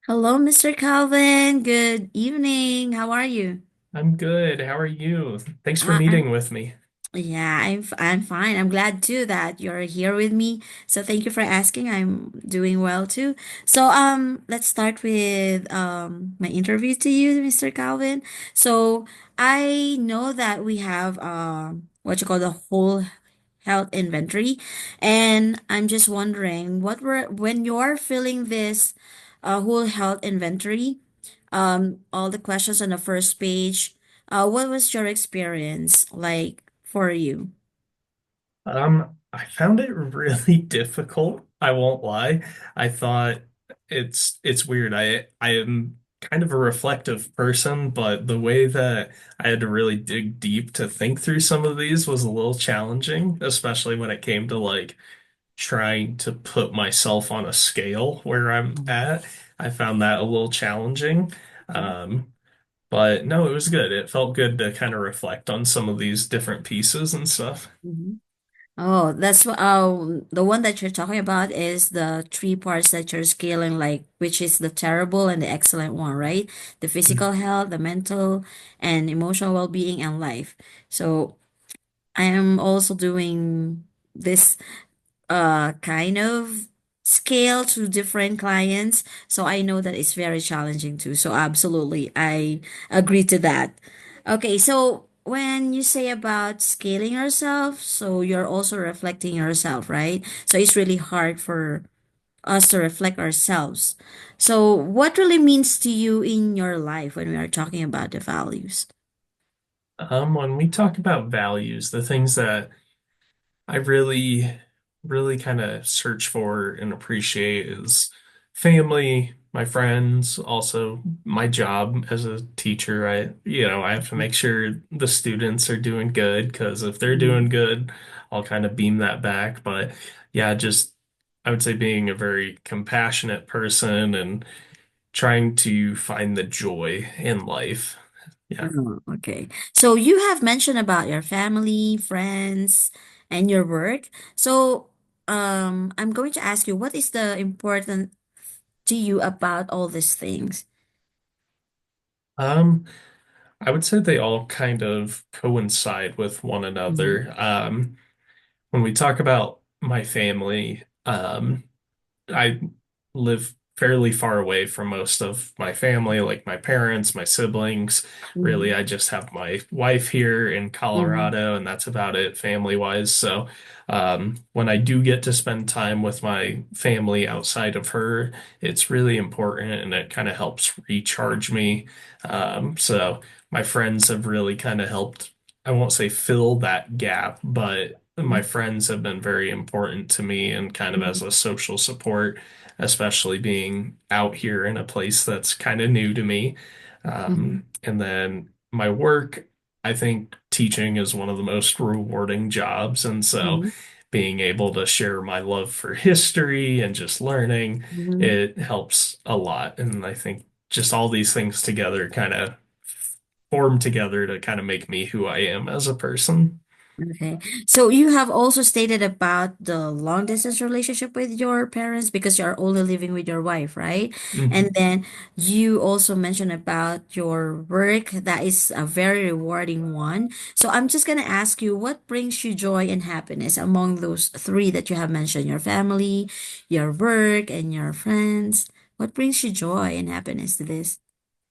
Hello, Mr. Calvin. Good evening. How are you? I'm good. How are you? Thanks for I'm meeting with me. yeah, I'm fine. I'm glad too that you're here with me. So thank you for asking. I'm doing well too. So let's start with my interview to you, Mr. Calvin. So I know that we have what you call the whole health inventory, and I'm just wondering what were when you're filling this whole health inventory, all the questions on the first page. What was your experience like for you? I found it really difficult. I won't lie. I thought it's weird. I am kind of a reflective person, but the way that I had to really dig deep to think through some of these was a little challenging, especially when it came to like trying to put myself on a scale where I'm at. I found that a little challenging. Um, But no, it was good. It felt good to kind of reflect on some of these different pieces and stuff. Mhm. Oh, that's the one that you're talking about is the three parts that you're scaling, like which is the terrible and the excellent one, right? The physical health, the mental and emotional well-being, and life. So I am also doing this kind of scale to different clients. So I know that it's very challenging too. So absolutely, I agree to that. Okay, so when you say about scaling yourself, so you're also reflecting yourself, right? So it's really hard for us to reflect ourselves. So what really means to you in your life when we are talking about the values? When we talk about values, the things that I really kind of search for and appreciate is family, my friends, also my job as a teacher. I have to make sure the students are doing good because if they're doing Mhm. good, I'll kind of beam that back. But yeah, just I would say being a very compassionate person and trying to find the joy in life. Yeah. Oh, okay. So you have mentioned about your family, friends, and your work. So, I'm going to ask you, what is the important to you about all these things? Um, I would say they all kind of coincide with one Mm-hmm. another. When we talk about my family, I live fairly far away from most of my family, like my parents, my siblings. Really, I just have my wife here in Mm-hmm. Colorado, and that's about it family-wise. So, when I do get to spend time with my family outside of her, it's really important and it kind of helps recharge me. So my friends have really kind of helped, I won't say fill that gap, but my friends have been very important to me and kind of as Mm-hmm. a social support, especially being out here in a place that's kind of new to me. Mm-hmm. And then my work, I think teaching is one of the most rewarding jobs. And so Mm-hmm. being able to share my love for history and just learning, Mm-hmm. it helps a lot. And I think just all these things together kind of form together to kind of make me who I am as a person. Okay. So you have also stated about the long distance relationship with your parents because you are only living with your wife, right? And Mhm. then you also mentioned about your work. That is a very rewarding one. So I'm just gonna ask you, what brings you joy and happiness among those three that you have mentioned, your family, your work, and your friends? What brings you joy and happiness to this?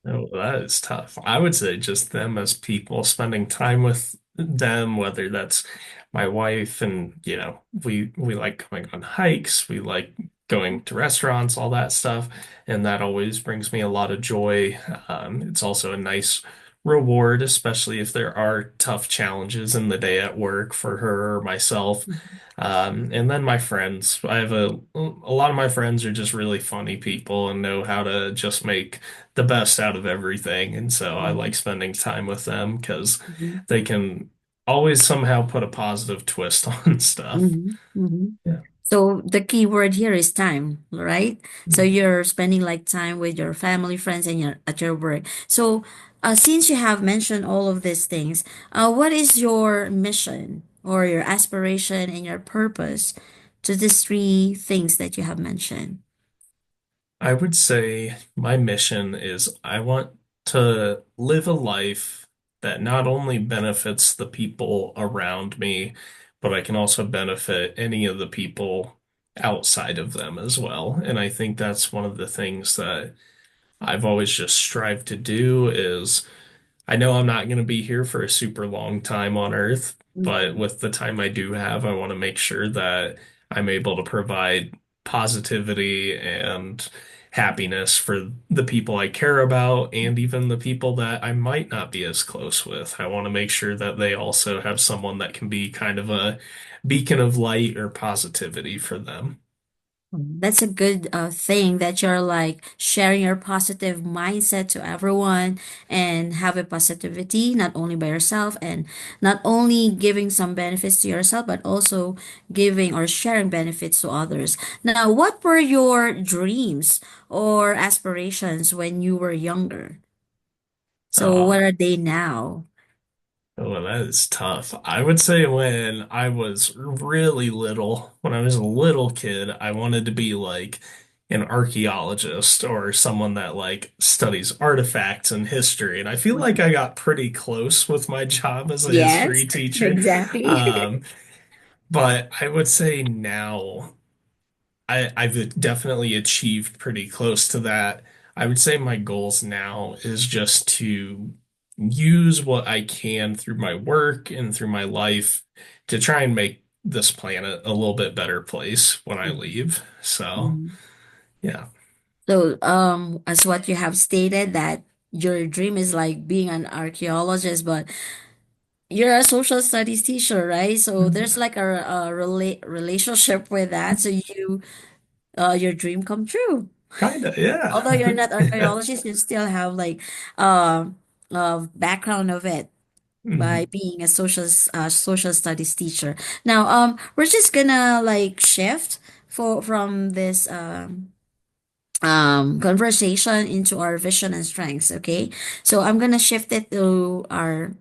Oh, that is tough. I would say just them as people, spending time with them, whether that's my wife and, we like going on hikes, we like going to restaurants, all that stuff, and that always brings me a lot of joy. It's also a nice reward, especially if there are tough challenges in the day at work for her or myself. And then my friends. A lot of my friends are just really funny people and know how to just make the best out of everything. And so I like Mhm. spending time with them because Mhm. they can always somehow put a positive twist on stuff. Mhm. Mhm. Yeah. So the key word here is time, right? So Mm. you're spending like time with your family, friends, and your at your work. So, since you have mentioned all of these things, what is your mission or your aspiration and your purpose to these three things that you have mentioned? I would say my mission is I want to live a life that not only benefits the people around me, but I can also benefit any of the people outside of them as well. And I think that's one of the things that I've always just strived to do is I know I'm not going to be here for a super long time on Earth, but Mhm. with the time I do have, I want to make sure that I'm able to provide positivity and happiness for the people I care about and even the people that I might not be as close with. I want to make sure that they also have someone that can be kind of a beacon of light or positivity for them. That's a good thing that you're like sharing your positive mindset to everyone and have a positivity not only by yourself and not only giving some benefits to yourself but also giving or sharing benefits to others. Now, what were your dreams or aspirations when you were younger? So, what Oh, are they now? Oh, that is tough. I would say when I was really little, when I was a little kid, I wanted to be like an archaeologist or someone that like studies artifacts and history. And I feel like I got pretty close with my job as a Yes, history teacher. exactly. Um, but I would say now. I've definitely achieved pretty close to that. I would say my goals now is just to use what I can through my work and through my life to try and make this planet a little bit better place when I leave. So, Mhm. yeah, So, as what you have stated, that your dream is like being an archaeologist, but you're a social studies teacher, right? So there's like relationship with that. So your dream come true. kind of, yeah. Although you're not archaeologist, you still have like uh, background of it by Mhm. being a social studies teacher. Now, we're just gonna like shift from this conversation into our vision and strengths. Okay, so I'm gonna shift it to our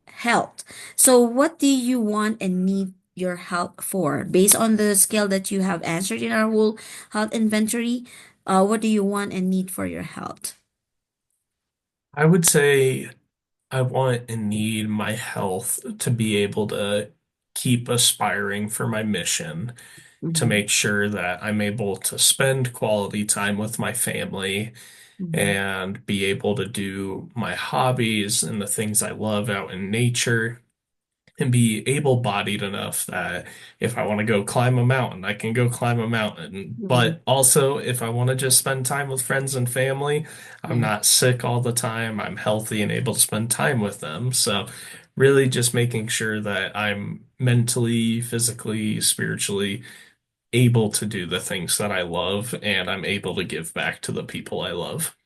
health. So what do you want and need your health for based on the scale that you have answered in our whole health inventory? What do you want and need for your health? I would say I want and need my health to be able to keep aspiring for my mission, to Mm-hmm. make sure that I'm able to spend quality time with my family Mm-hmm. and be able to do my hobbies and the things I love out in nature and be able-bodied enough that if I want to go climb a mountain, I can go climb a mountain. Mm-hmm. But also, if I want to just spend time with friends and family, I'm Yeah. not sick all the time. I'm healthy and able to spend time with them. So, really just making sure that I'm mentally, physically, spiritually able to do the things that I love and I'm able to give back to the people I love.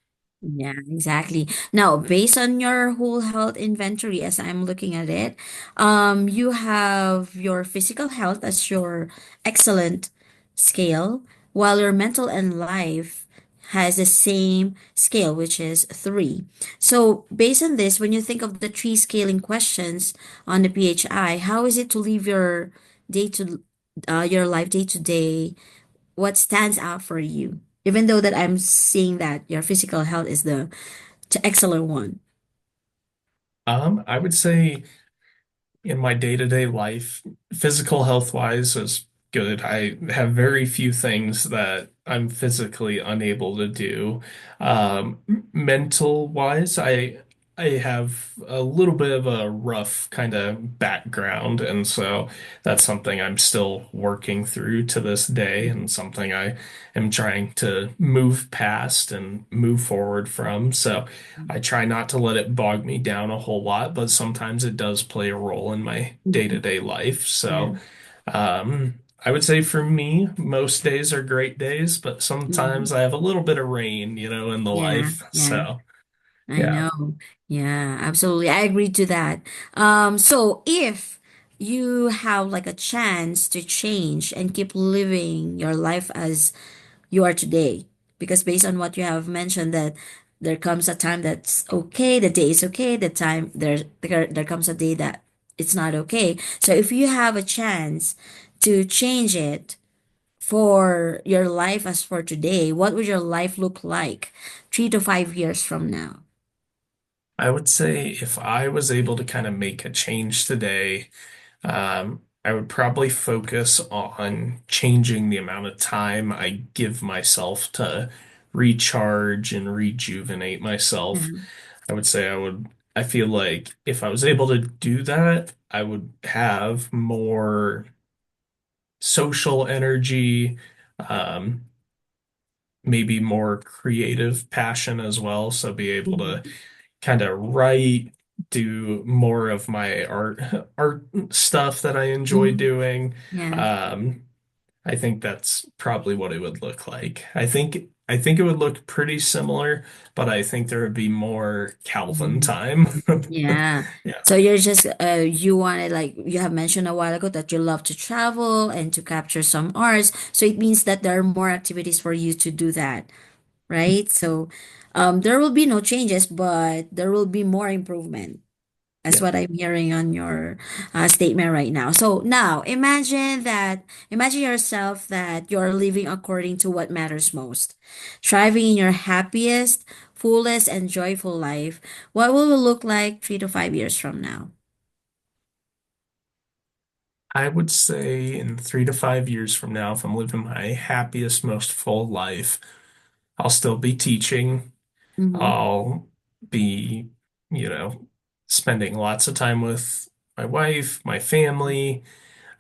Yeah, exactly. Now, based on your whole health inventory, as I'm looking at it, you have your physical health as your excellent scale, while your mental and life has the same scale, which is three. So, based on this, when you think of the three scaling questions on the PHI, how is it to live day to your life day to day? What stands out for you? Even though that I'm seeing that your physical health is the excellent one. I would say in my day-to-day life, physical health wise is good. I have very few things that I'm physically unable to do. Mental wise, I have a little bit of a rough kind of background, and so that's something I'm still working through to this day, and something I am trying to move past and move forward from. So I try not to let it bog me down a whole lot, but sometimes it does play a role in my Mhm. day-to-day life. Yeah. So, I would say for me, most days are great days, but Mhm. sometimes I have a little bit of rain, in the Yeah. life. Yeah. So, I yeah. know. Yeah, absolutely. I agree to that. So if you have like a chance to change and keep living your life as you are today, because based on what you have mentioned that there comes a time that's okay, the day is okay, the time there comes a day that it's not okay. So if you have a chance to change it for your life as for today, what would your life look like 3 to 5 years from now? I would say if I was able to kind of make a change today, I would probably focus on changing the amount of time I give myself to recharge and rejuvenate myself. Yeah. I feel like if I was able to do that, I would have more social energy, um, maybe more creative passion as well. So be able to Mhm. kind of write, do more of my art stuff that I enjoy Mhm. doing. Yeah. Um, I think that's probably what it would look like. I think it would look pretty similar, but I think there would be more Calvin Mhm. time. Yeah. Yeah. So you're just you wanted, like you have mentioned a while ago, that you love to travel and to capture some arts. So it means that there are more activities for you to do that, right? So there will be no changes, but there will be more improvement. That's Yeah. what I'm hearing on your statement right now. So now imagine yourself that you're living according to what matters most, thriving in your happiest, fullest, and joyful life. What will it look like 3 to 5 years from now? I would say in 3 to 5 years from now, if I'm living my happiest, most full life, I'll still be teaching. Mm-hmm. I'll be, you know, spending lots of time with my wife, my family,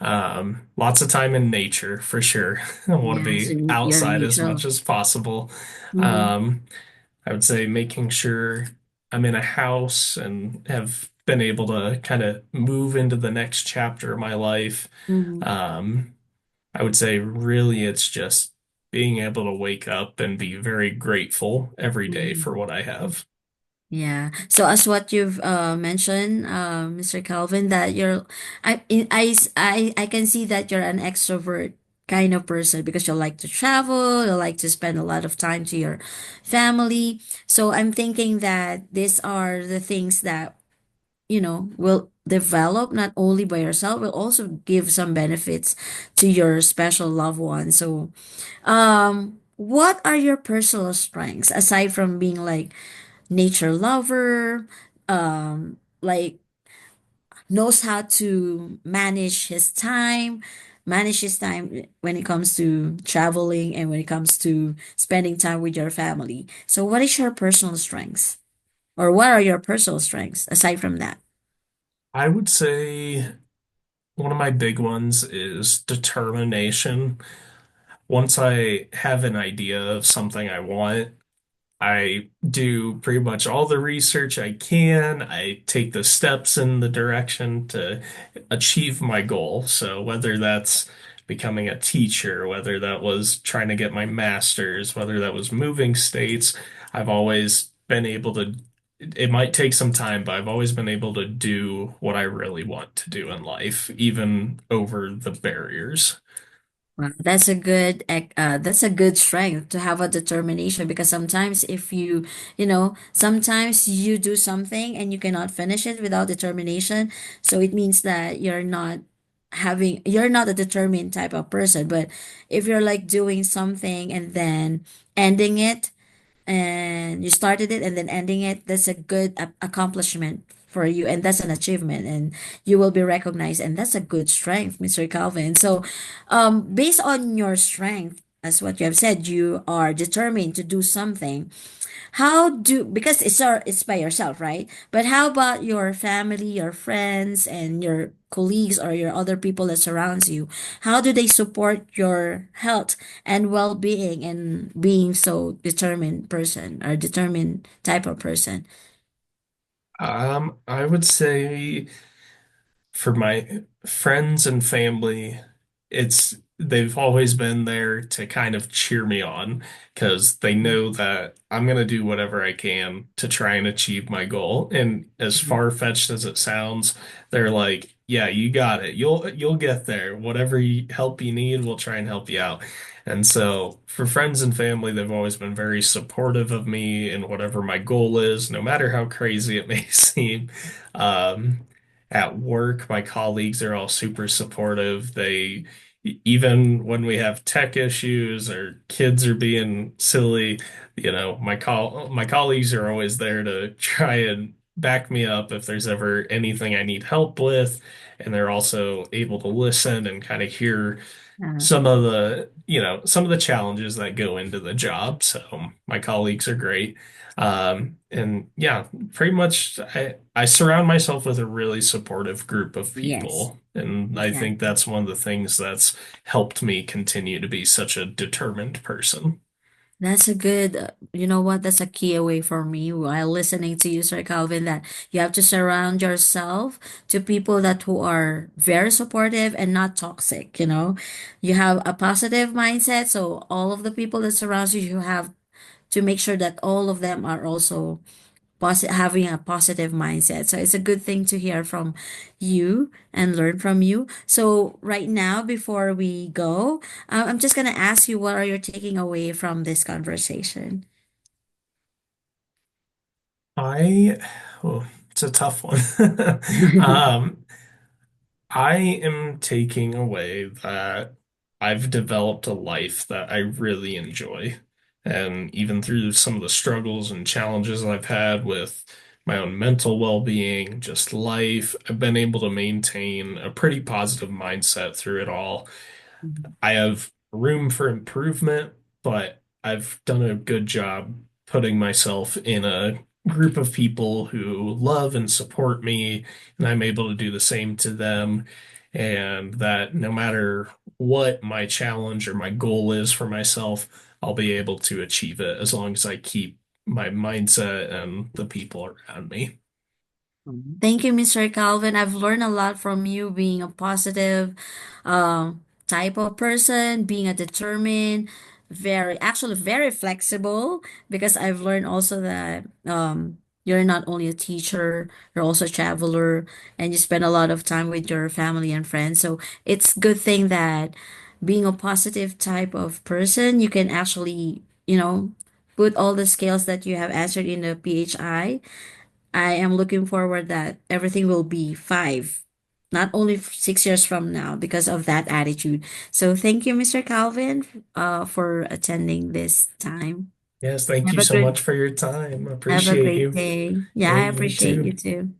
lots of time in nature for sure. I want to Yeah, so be you're outside as neutral. much as possible. Mm-hmm. Um, I would say making sure I'm in a house and have been able to kind of move into the next chapter of my life. Mm-hmm. Um, I would say really it's just being able to wake up and be very grateful every day Mm-hmm. for what I have. Yeah. So as what you've mentioned, Mr. Calvin, that I can see that you're an extrovert kind of person because you like to travel, you like to spend a lot of time to your family. So I'm thinking that these are the things that, will develop not only by yourself, will also give some benefits to your special loved one. So what are your personal strengths aside from being like nature lover, like knows how to manage his time when it comes to traveling and when it comes to spending time with your family. So what is your personal strengths? Or what are your personal strengths aside from that? I would say one of my big ones is determination. Once I have an idea of something I want, I do pretty much all the research I can. I take the steps in the direction to achieve my goal. So whether that's becoming a teacher, whether that was trying to get my master's, whether that was moving states, I've always been able to, it might take some time, but I've always been able to do what I really want to do in life, even over the barriers. Wow, that's a good strength to have a determination, because sometimes if sometimes you do something and you cannot finish it without determination, so it means that you're not a determined type of person. But if you're like doing something and then ending it, and you started it and then ending it, that's a good accomplishment for you, and that's an achievement, and you will be recognized, and that's a good strength, Mr. Calvin. So based on your strength, as what you have said, you are determined to do something. Because it's by yourself, right? But how about your family, your friends, and your colleagues, or your other people that surrounds you? How do they support your health and well-being and being so determined person, or determined type of person? I would say for my friends and family, they've always been there to kind of cheer me on because they know that I'm gonna do whatever I can to try and achieve my goal. And as Mhm. far-fetched as it sounds, they're like, "Yeah, you got it. You'll get there. Whatever help you need, we'll try and help you out." And so for friends and family, they've always been very supportive of me and whatever my goal is, no matter how crazy it may seem. Um, at work, my colleagues are all super supportive. even when we have tech issues or kids are being silly, my colleagues are always there to try and back me up if there's ever anything I need help with, and they're also able to listen and kind of hear Uh, some of the challenges that go into the job. So my colleagues are great. And yeah, pretty much I surround myself with a really supportive group of yes, people. And I think exactly. that's one of the things that's helped me continue to be such a determined person. That's a good, you know what? That's a key away for me while listening to you, Sir Calvin, that you have to surround yourself to people that who are very supportive and not toxic, you know? You have a positive mindset, so all of the people that surround you, you have to make sure that all of them are also having a positive mindset. So it's a good thing to hear from you and learn from you. So right now, before we go, I'm just gonna ask you, what are you taking away from this conversation? I, oh, it's a tough one. Um, I am taking away that I've developed a life that I really enjoy. And even through some of the struggles and challenges I've had with my own mental well-being, just life, I've been able to maintain a pretty positive mindset through it all. I have room for improvement, but I've done a good job putting myself in a group of people who love and support me, and I'm able to do the same to them. And that no matter what my challenge or my goal is for myself, I'll be able to achieve it as long as I keep my mindset and the people around me. Thank you, Mr. Calvin. I've learned a lot from you being a positive type of person, being a determined, actually very flexible, because I've learned also that you're not only a teacher, you're also a traveler, and you spend a lot of time with your family and friends. So it's good thing that being a positive type of person, you can actually, put all the skills that you have answered in the PHI. I am looking forward that everything will be five, not only 6 years from now, because of that attitude. So thank you, Mr. Calvin, for attending this time. Yes, thank Have you a so good, much for your time. have a Appreciate great you. day. Yeah, Yeah, I you appreciate you too. too.